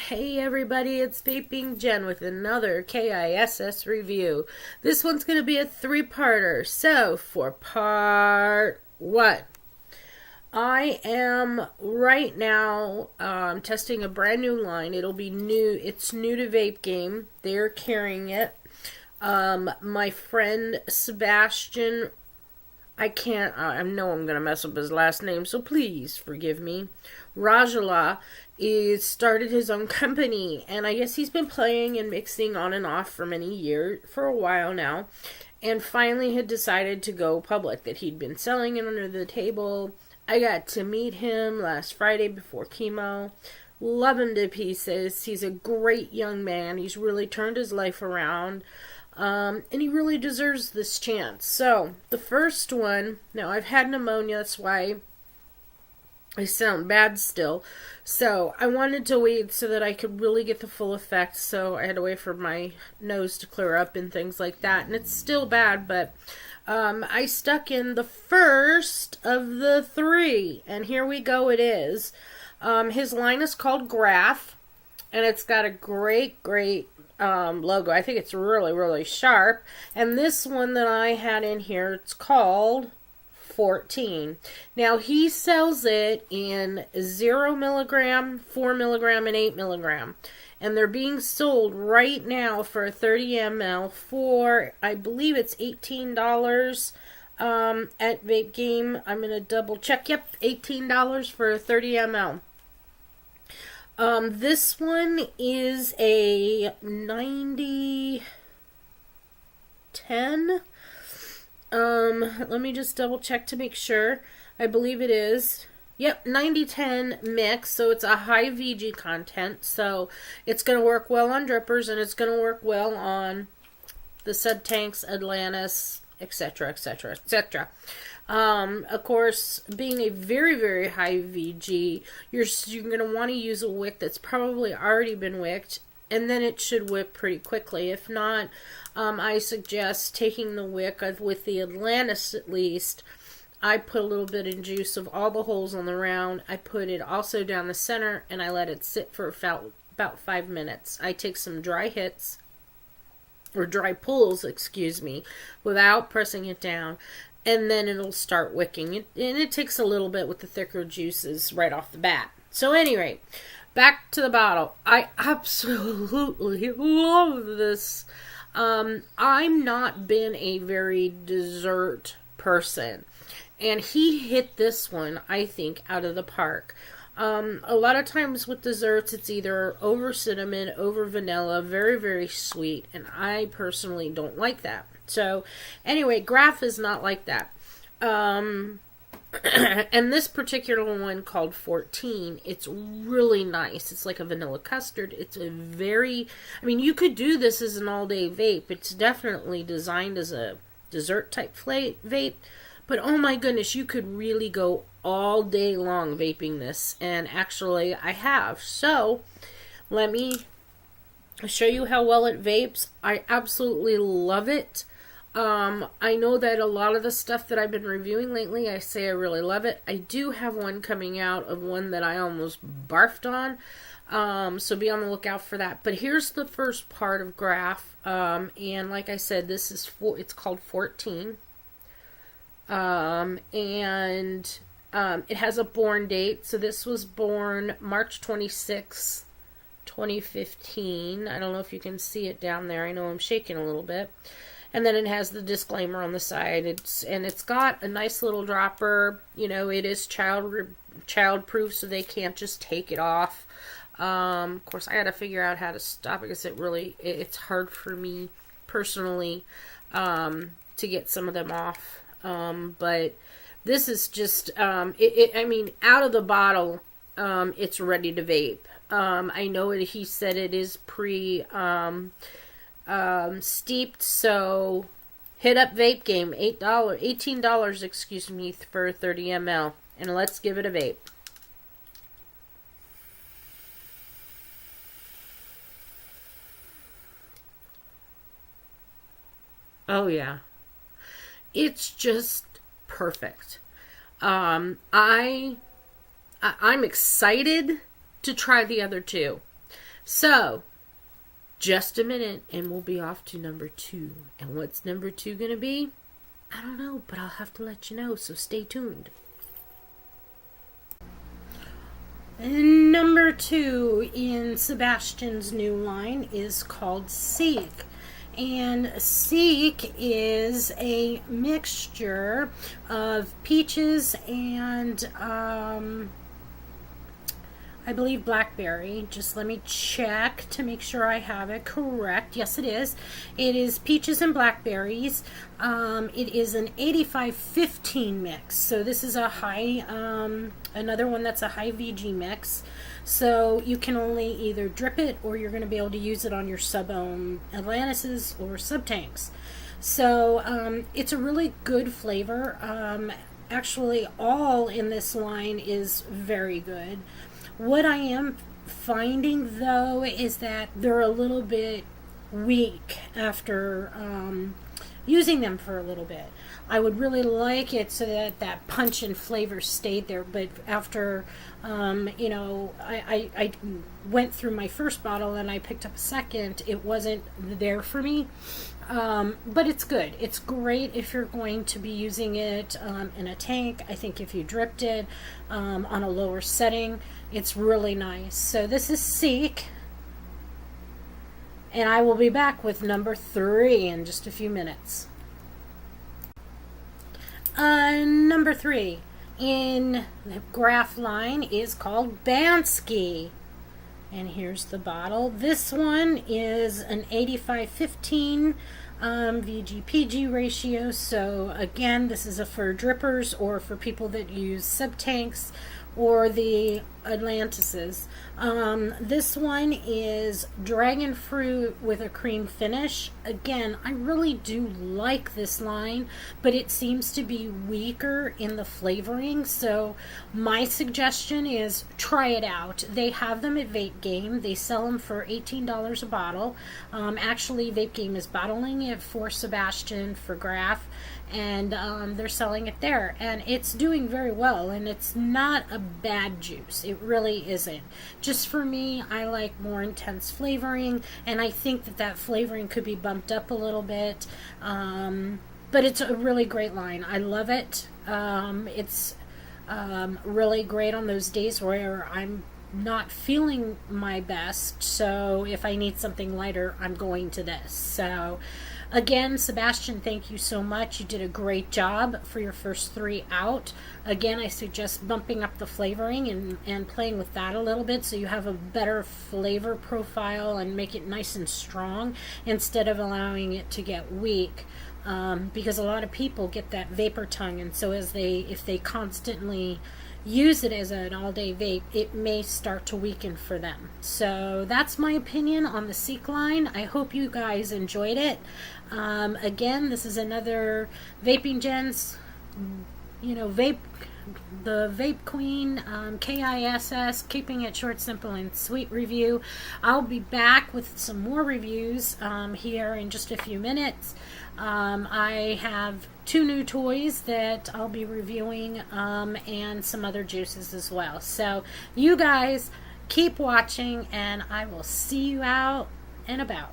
Hey everybody, it's Vaping Jen with another KISS review. This one's going to be a three-parter. So, for part one, I am right now testing a brand new line. It'll be new. It's new to Vape Game. They're carrying it. My friend Sabastian, I know I'm going to mess up his last name, so please forgive me. Rajala is started his own company, and I guess he's been playing and mixing on and off for a while now, and finally had decided to go public, that he'd been selling it under the table. I got to meet him last Friday before chemo. Love him to pieces. He's a great young man. He's really turned his life around. And he really deserves this chance. So, the first one, now I've had pneumonia, that's why I sound bad still. So, I wanted to wait so that I could really get the full effect, so I had to wait for my nose to clear up and things like that. And it's still bad, but I stuck in the first of the three, and here we go, it is. His line is called Graph, and it's got a great logo. I think it's really sharp. And this one that I had in here, it's called 14. Now he sells it in 0 milligram, 4 milligram, and 8 milligram. And they're being sold right now for a 30 ml for, I believe it's $18 at Vape Game. I'm going to double check. Yep, $18 for a 30 ml. This one is a 90-10. Let me just double check to make sure. I believe it is. Yep, 90-10 mix, so it's a high VG content, so it's going to work well on drippers, and it's going to work well on the sub tanks, Atlantis, etc., etc., etc. Of course, being a very high VG, you're going to want to use a wick that's probably already been wicked, and then it should wick pretty quickly. If not, I suggest taking the wick with the Atlantis at least. I put a little bit in juice of all the holes on the round. I put it also down the center, and I let it sit for about 5 minutes. I take some dry hits, or dry pulls, excuse me, without pressing it down. And then it'll start wicking. And it takes a little bit with the thicker juices right off the bat. So anyway, back to the bottle. I absolutely love this. I'm not been a very dessert person. And he hit this one, I think, out of the park. A lot of times with desserts, it's either over cinnamon, over vanilla, very sweet. And I personally don't like that. So, anyway, Graph is not like that. And this particular one called 14, it's really nice. It's like a vanilla custard. It's a you could do this as an all-day vape. It's definitely designed as a dessert-type vape. But, oh my goodness, you could really go all day long vaping this. And actually, I have. So, let me show you how well it vapes. I absolutely love it. I know that a lot of the stuff that I've been reviewing lately, I say I really love it. I do have one coming out of one that I almost barfed on. So be on the lookout for that. But here's the first part of Graph. And like I said, it's called 14. It has a born date. So this was born March 26th, 2015. I don't know if you can see it down there. I know I'm shaking a little bit. And then it has the disclaimer on the side. It's got a nice little dropper. You know, it is child proof, so they can't just take it off. Of course, I got to figure out how to stop it because it's hard for me personally to get some of them off. But this is just out of the bottle, it's ready to vape. I know he said it is steeped, so hit up Vape Game, $18, excuse me, for 30 ml, and let's give it a vape. Oh yeah, it's just perfect. I'm excited to try the other two. So, just a minute and we'll be off to number 2. And what's number 2 going to be? I don't know, but I'll have to let you know, so stay tuned. Number 2 in Sebastian's new line is called Seak. And Seak is a mixture of peaches and I believe blackberry. Just let me check to make sure I have it correct. Yes, it is. It is peaches and blackberries. It is an 85-15 mix. So this is a high, another one that's a high VG mix. So you can only either drip it or you're going to be able to use it on your sub-ohm Atlantises or sub-tanks. So it's a really good flavor. Actually, all in this line is very good. What I am finding, though, is that they're a little bit weak after using them for a little bit. I would really like it so that that punch and flavor stayed there, but after, you know, I went through my first bottle and I picked up a second, it wasn't there for me. But it's good. It's great if you're going to be using it in a tank. I think if you dripped it on a lower setting, it's really nice. So this is Seak. And I will be back with number 3 in just a few minutes. Number 3 in the graph line is called Bansky. And here's the bottle. This one is an 85-15 VG-PG ratio. So again, this is for drippers or for people that use sub-tanks or the Atlantises. This one is dragon fruit with a cream finish. Again, I really do like this line, but it seems to be weaker in the flavoring. So my suggestion is try it out. They have them at Vape Game. They sell them for $18 a bottle. Actually, Vape Game is bottling it for Sebastian for Graph, and they're selling it there, and it's doing very well, and it's not a bad juice. It really isn't. Just for me, I like more intense flavoring, and I think that that flavoring could be bumped up a little bit, but it's a really great line. I love it. It's really great on those days where I'm not feeling my best, so if I need something lighter, I'm going to this. So again, Sebastian, thank you so much. You did a great job for your first 3 out. Again, I suggest bumping up the flavoring and playing with that a little bit so you have a better flavor profile and make it nice and strong instead of allowing it to get weak. Because a lot of people get that vapor tongue, and so if they constantly use it as an all-day vape, it may start to weaken for them. So that's my opinion on the Seak line. I hope you guys enjoyed it. Again, this is another Vaping Gens, the Vape Queen, KISS, keeping it short, simple, and sweet review. I'll be back with some more reviews here in just a few minutes. I have 2 new toys that I'll be reviewing and some other juices as well. So you guys keep watching, and I will see you out and about.